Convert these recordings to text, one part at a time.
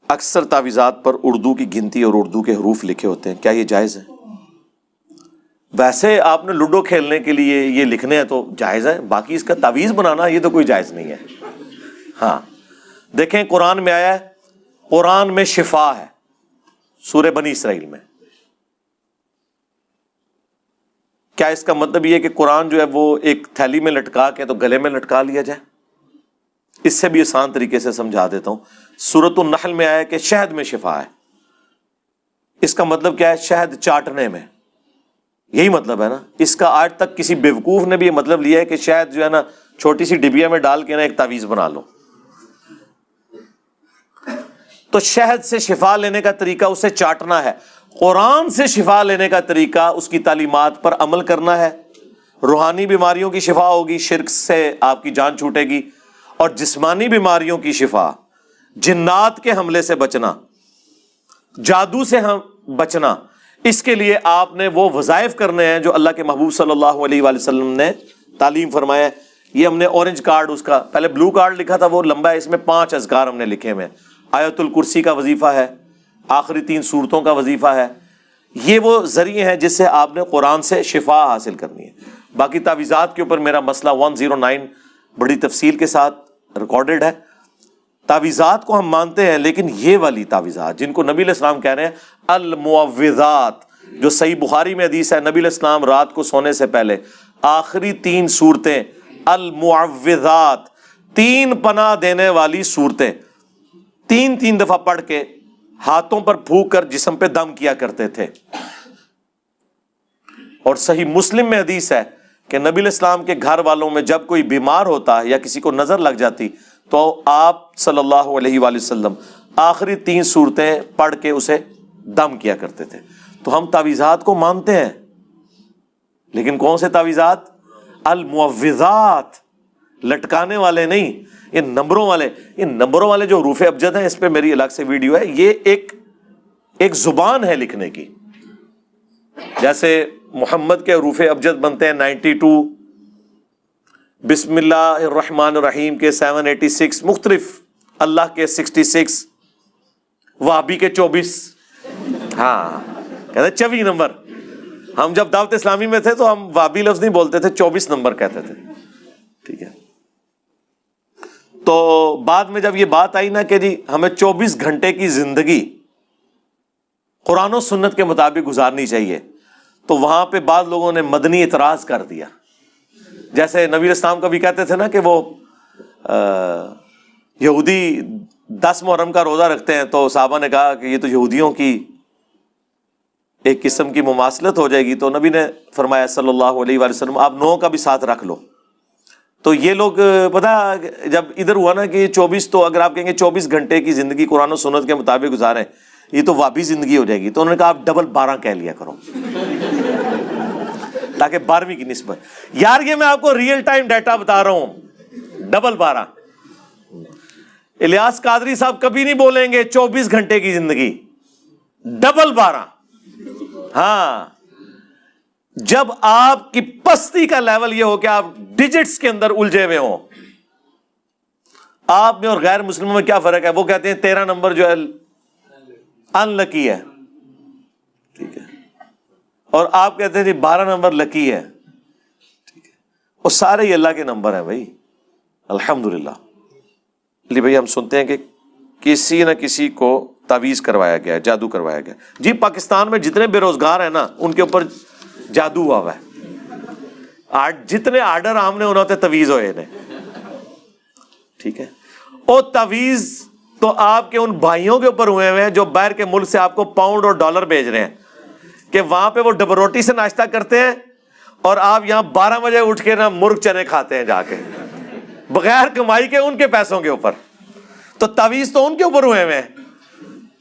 اکثر تعویذات پر اردو کی گنتی اور اردو کے حروف لکھے ہوتے ہیں، کیا یہ جائز ہے؟ ویسے آپ نے لوڈو کھیلنے کے لیے یہ لکھنے ہیں تو جائز ہے، باقی اس کا تعویذ بنانا یہ تو کوئی جائز نہیں ہے۔ ہاں دیکھیں قرآن میں آیا ہے، قرآن میں شفا ہے، سورہ بنی اسرائیل میں۔ کیا اس کا مطلب یہ ہے کہ قرآن جو ہے وہ ایک تھیلی میں لٹکا کے تو گلے میں لٹکا لیا جائے؟ اس سے بھی آسان طریقے سے سمجھا دیتا ہوں۔ سورۃ النحل میں آیا کہ شہد میں شفا ہے، اس کا مطلب کیا ہے؟ شہد چاٹنے میں، یہی مطلب ہے نا۔ اس کا آج تک کسی بیوقوف نے بھی یہ مطلب لیا ہے کہ شہد جو ہے نا چھوٹی سی ڈبیا میں ڈال کے نا ایک تعویذ بنا لو۔ تو شہد سے شفا لینے کا طریقہ اسے چاٹنا ہے، قرآن سے شفا لینے کا طریقہ اس کی تعلیمات پر عمل کرنا ہے۔ روحانی بیماریوں کی شفا ہوگی، شرک سے آپ کی جان چھوٹے گی، اور جسمانی بیماریوں کی شفا، جنات کے حملے سے بچنا، جادو سے بچنا، اس کے لیے آپ نے وہ وظائف کرنے ہیں جو اللہ کے محبوب صلی اللہ علیہ وآلہ وسلم نے تعلیم فرمایا ہے۔ یہ ہم نے اورنج کارڈ، اس کا پہلے بلو کارڈ لکھا تھا، وہ لمبا ہے، اس میں 5 اذکار ہم نے لکھے ہوئے ہیں۔ آیت الکرسی کا وظیفہ ہے، آخری 3 سورتوں کا وظیفہ ہے۔ یہ وہ ذریعے ہیں جس سے آپ نے قرآن سے شفا حاصل کرنی ہے۔ باقی تعویذات کے اوپر میرا مسئلہ 109 بڑی تفصیل کے ساتھ ریکارڈڈ ہے۔ تعویذات کو ہم مانتے ہیں، لیکن یہ والی تعویذات جن کو نبی علیہ السلام کہہ رہے ہیں المعوذات، جو صحیح بخاری میں حدیث ہے، نبی علیہ السلام رات کو سونے سے پہلے آخری 3 سورتیں المعوذات، 3 پناہ دینے والی صورتیں 3 دفعہ پڑھ کے ہاتھوں پر پھونک کر جسم پہ دم کیا کرتے تھے۔ اور صحیح مسلم میں حدیث ہے کہ نبی علیہ السلام کے گھر والوں میں جب کوئی بیمار ہوتا یا کسی کو نظر لگ جاتی تو آپ صلی اللہ علیہ وآلہ وسلم آخری 3 سورتیں پڑھ کے اسے دم کیا کرتے تھے۔ تو ہم تعویذات کو مانتے ہیں، لیکن کون سے تعویذات؟ المعوذات، لٹکانے والے نہیں، یہ نمبروں والے۔ یہ نمبروں والے جو حروف ابجد ہیں، اس پہ میری الگ سے ویڈیو ہے۔ یہ ایک زبان ہے لکھنے کی، جیسے محمد کے حروف ابجد بنتے ہیں 92، بسم اللہ الرحمن الرحیم کے 786، مختلف اللہ کے 66، وہابی کے 24، ہاں کہتے ہیں 24 نمبر۔ ہم جب دعوت اسلامی میں تھے تو ہم وہابی لفظ نہیں بولتے تھے، 24 نمبر کہتے تھے، ٹھیک ہے۔ تو بعد میں جب یہ بات آئی نا کہ جی ہمیں 24 گھنٹے کی زندگی قرآن و سنت کے مطابق گزارنی چاہیے، تو وہاں پہ بعض لوگوں نے مدنی اعتراض کر دیا۔ جیسے نبی علیہ السلام کا بھی کہتے تھے نا کہ وہ یہودی 10 محرم کا روزہ رکھتے ہیں، تو صحابہ نے کہا کہ یہ تو یہودیوں کی ایک قسم کی مماثلت ہو جائے گی، تو نبی نے فرمایا صلی اللہ علیہ وآلہ وسلم آپ 9 کا بھی ساتھ رکھ لو۔ تو یہ لوگ پتہ جب ادھر ہوا نا کہ 24، تو اگر آپ کہیں گے 24 گھنٹے کی زندگی قرآن و سنت کے مطابق گزاریں، یہ تو وابی زندگی ہو جائے گی، تو انہوں نے کہا آپ ڈبل 12 کہہ لیا کرو تاکہ 12ویں کی نسبت۔ یار یہ میں آپ کو ریئل ٹائم ڈیٹا بتا رہا ہوں، ڈبل 12۔ الیاس قادری صاحب کبھی نہیں بولیں گے 24 گھنٹے کی زندگی، ڈبل 12۔ ہاں جب آپ کی پستی کا لیول یہ ہو کہ آپ ڈیجٹس کے اندر الجھے ہوئے ہوں۔ آپ میں اور غیر مسلموں میں کیا فرق ہے؟ وہ کہتے ہیں 13 نمبر جو ہے ان لکی ہے، ٹھیک ہے، اور آپ کہتے ہیں جی 12 نمبر لکی ہے، ٹھیک ہے۔ وہ سارے ہی اللہ کے نمبر ہیں بھائی، الحمدللہ۔ علی بھائی ہم سنتے ہیں کہ کسی نہ کسی کو تعویذ کروایا گیا، جادو کروایا گیا۔ جی پاکستان میں جتنے بے روزگار ہیں نا ان کے اوپر جادو ہوا ہوا ہے، جتنے آرڈر آمنے ہوتے تعویذ ہوئے نے، ٹھیک ہے۔ اور تعویذ تو آپ کے ان بھائیوں کے اوپر ہوئے ہوئے ہیں جو باہر کے ملک سے آپ کو پاؤنڈ اور ڈالر بھیج رہے ہیں، کہ وہاں پہ وہ ڈبل روٹی سے ناشتہ کرتے ہیں اور آپ یہاں 12 بجے اٹھ کے نا مرغ چنے کھاتے ہیں جا کے، بغیر کمائی کے ان کے پیسوں کے اوپر۔ تو تعویذ تو ان کے اوپر ہوئے ہوئے ہیں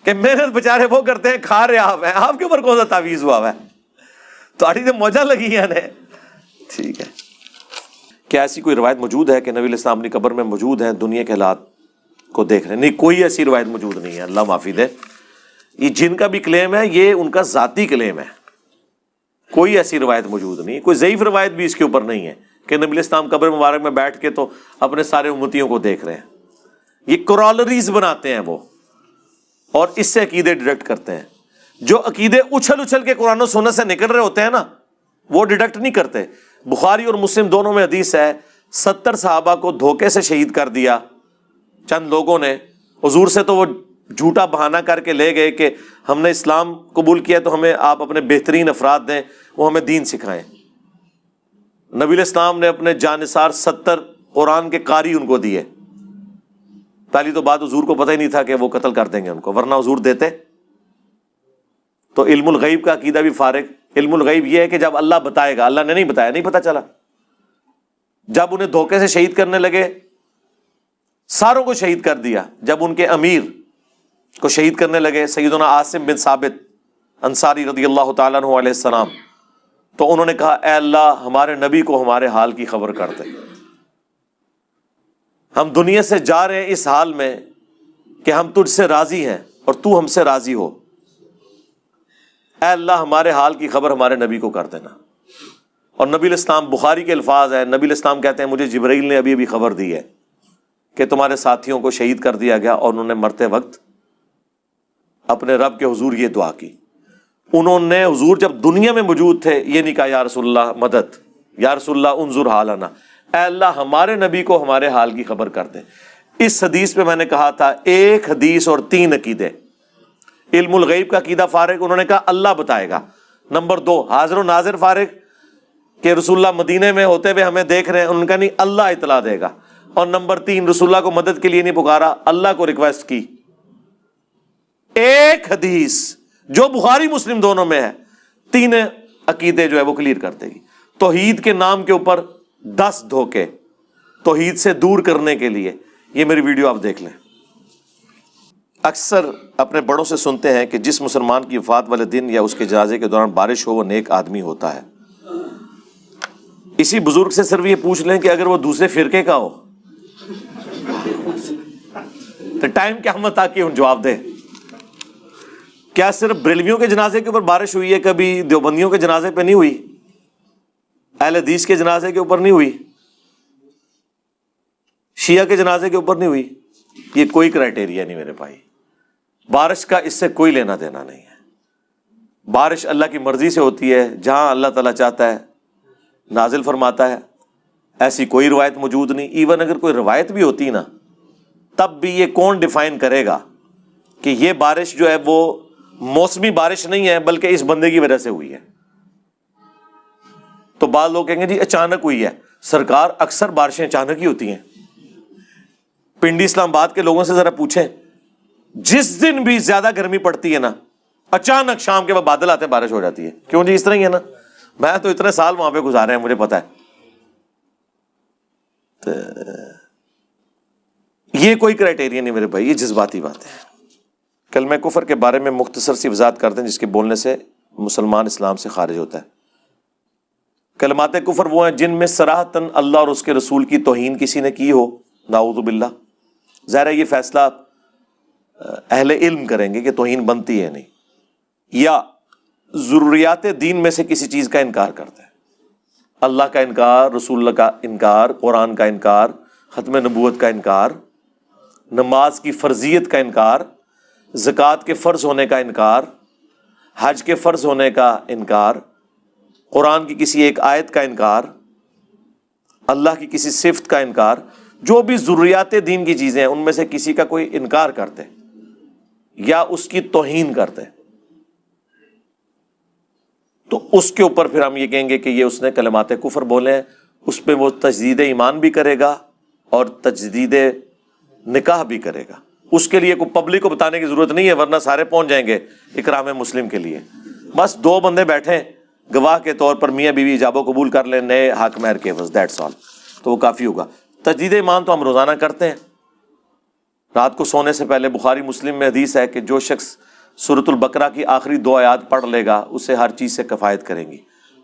کہ محنت بیچارے وہ کرتے ہیں، کھا رہے آپ ہیں، آپ کے اوپر کون سا تعویذ ہوا ہوا ہے؟ تو آٹھی سے موجہ لگی ہے نا، ٹھیک ہے۔ کیا ایسی کوئی روایت موجود ہے کہ نبی علیہ السلام اپنی قبر میں موجود ہیں، دنیا کے حالات کو دیکھ رہے ہیں؟ نہیں، کوئی ایسی روایت موجود نہیں ہے، اللہ معافی دے۔ یہ جن کا بھی کلیم ہے یہ ان کا ذاتی کلیم ہے، کوئی ایسی روایت موجود نہیں، کوئی ضعیف روایت بھی اس کے اوپر نہیں ہے کہ نبی علیہ السلام قبر مبارک میں بیٹھ کے تو اپنے سارے امتیوں کو دیکھ رہے ہیں۔ یہ کرالریز بناتے ہیں وہ، اور اس سے عقیدے ڈیڈکٹ کرتے ہیں. جو عقیدے اچھل اچھل کے قرآن و سنت سے نکل رہے ہوتے ہیں نا وہ ڈیڈکٹ نہیں کرتے. بخاری اور مسلم دونوں میں حدیث ہے 70 صحابہ کو دھوکے سے شہید کر دیا چند لوگوں نے. حضور سے تو وہ جھوٹا بہانہ کر کے لے گئے کہ ہم نے اسلام قبول کیا تو ہمیں آپ اپنے بہترین افراد دیں, وہ ہمیں دین سکھائیں. نبی علیہ السلام نے اپنے جانثار 70 قرآن کے قاری ان کو دیے. پہلی تو بات حضور کو پتہ ہی نہیں تھا کہ وہ قتل کر دیں گے ان کو, ورنہ حضور دیتے. تو علم الغیب کا عقیدہ بھی فارغ. علم الغیب یہ ہے کہ جب اللہ بتائے گا, اللہ نے نہیں بتایا, نہیں پتہ چلا. جب انہیں دھوکے سے شہید کرنے لگے ساروں کو شہید کر دیا. جب ان کے امیر کو شہید کرنے لگے سیدنا عاصم بن ثابت انصاری رضی اللہ تعالیٰ عنہ علیہ السلام, تو انہوں نے کہا اے اللہ ہمارے نبی کو ہمارے حال کی خبر کر دے. ہم دنیا سے جا رہے ہیں اس حال میں کہ ہم تجھ سے راضی ہیں اور تو ہم سے راضی ہو. اے اللہ ہمارے حال کی خبر ہمارے نبی کو کر دینا. اور نبی علیہ السلام, بخاری کے الفاظ ہیں, نبی علیہ السلام کہتے ہیں مجھے جبرائیل نے ابھی خبر دی ہے کہ تمہارے ساتھیوں کو شہید کر دیا گیا, اور انہوں نے مرتے وقت اپنے رب کے حضور یہ دعا کی. انہوں نے حضور جب دنیا میں موجود تھے یہ نہیں کہا یا رسول اللہ مدد, یا رسول اللہ انظر حالنا, اے اللہ ہمارے نبی کو ہمارے حال کی خبر کر دے. اس حدیث پہ میں نے کہا تھا ایک حدیث اور 3 عقیدے. علم الغیب کا عقیدہ فارغ, انہوں نے کہا اللہ بتائے گا. نمبر 2 حاضر و ناظر فارغ کہ رسول اللہ مدینے میں ہوتے ہوئے ہمیں دیکھ رہے ہیں, ان کا نہیں اللہ اطلاع دے گا. اور نمبر 3 رسول اللہ کو مدد کے لیے نہیں پکارا, اللہ کو ریکویسٹ کی. ایک حدیث جو بخاری مسلم دونوں میں ہے 3 عقیدے جو ہے وہ کلیئر کر دے گی. توحید کے نام کے اوپر 10 دھوکے توحید سے دور کرنے کے لیے. یہ میری ویڈیو آپ دیکھ لیں. اکثر اپنے بڑوں سے سنتے ہیں کہ جس مسلمان کی وفات والے دن یا اس کے جنازے کے دوران بارش ہو وہ نیک آدمی ہوتا ہے. اسی بزرگ سے صرف یہ پوچھ لیں کہ اگر وہ دوسرے فرقے کا ہو تو ٹائم کیا مت آ کے ان جواب دے. کیا صرف بریلویوں کے جنازے کے اوپر بارش ہوئی ہے, کبھی دیوبندیوں کے جنازے پہ نہیں ہوئی, اہل حدیث کے جنازے کے اوپر نہیں ہوئی, شیعہ کے جنازے کے اوپر نہیں ہوئی؟ یہ کوئی کرائٹیریا نہیں میرے بھائی. بارش کا اس سے کوئی لینا دینا نہیں ہے. بارش اللہ کی مرضی سے ہوتی ہے, جہاں اللہ تعالیٰ چاہتا ہے نازل فرماتا ہے. ایسی کوئی روایت موجود نہیں. ایون اگر کوئی روایت بھی ہوتی نا تب بھی یہ کون ڈیفائن کرے گا کہ یہ بارش جو ہے وہ موسمی بارش نہیں ہے بلکہ اس بندے کی وجہ سے ہوئی ہے. تو بعض لوگ کہیں گے جی اچانک ہوئی ہے. سرکار اکثر بارشیں اچانک ہی ہوتی ہیں. پنڈی اسلام آباد کے لوگوں سے ذرا پوچھیں, جس دن بھی زیادہ گرمی پڑتی ہے نا اچانک شام کے بعد بادل آتے ہیں بارش ہو جاتی ہے. کیوں جی؟ اس طرح ہی ہے نا. میں تو اتنے سال وہاں پہ گزارے ہیں, مجھے پتا ہے. یہ کوئی کرائٹیریا نہیں میرے بھائی, یہ جذباتی بات ہے. کلمہ کفر کے بارے میں مختصر سی وضاحت کر دیں جس کے بولنے سے مسلمان اسلام سے خارج ہوتا ہے. کلمات کفر وہ ہیں جن میں صراحتاً اللہ اور اس کے رسول کی توہین کسی نے کی ہو, نعوذ باللہ. ظاہر ہے یہ فیصلہ اہل علم کریں گے کہ توہین بنتی ہے نہیں, یا ضروریات دین میں سے کسی چیز کا انکار کرتا ہے. اللہ کا انکار, رسول اللہ کا انکار, قرآن کا انکار, ختم نبوت کا انکار, نماز کی فرضیت کا انکار, زکوٰۃ کے فرض ہونے کا انکار, حج کے فرض ہونے کا انکار, قرآن کی کسی ایک آیت کا انکار, اللہ کی کسی صفت کا انکار. جو بھی ضروریات دین کی چیزیں ہیں ان میں سے کسی کا کوئی انکار کرتے یا اس کی توہین کرتے تو اس کے اوپر پھر ہم یہ کہیں گے کہ یہ اس نے کلمات کفر بولے ہیں. اس پہ وہ تجدید ایمان بھی کرے گا اور تجدید نکاح بھی کرے گا. اس کے لیے کوئی پبلک کو بتانے کی ضرورت نہیں ہے, ورنہ سارے پہنچ جائیں گے اکرام مسلم کے لیے. بس 2 بندے بیٹھیں گواہ کے طور پر, میاں بیوی ایجاب و قبول کر لیں نئے حق مہر کے, بس دیٹس آل, تو وہ کافی ہوگا. تجدید ایمان تو ہم روزانہ کرتے ہیں. رات کو سونے سے پہلے بخاری مسلم میں حدیث ہے کہ جو شخص سورۃ البقرہ کی آخری 2 آیات پڑھ لے گا اسے ہر چیز سے کفایت کریں گی.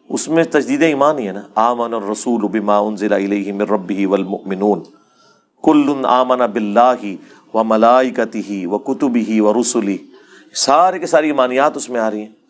اس میں تجدید ایمان ہی ہے نا. آمن الرسول بما انزل الیہ من ربہ والمؤمنون کل آمن باللہ وملائکتہ وکتبہ ورسلہ. سارے کے ساری ایمانیات اس میں آ رہی ہیں.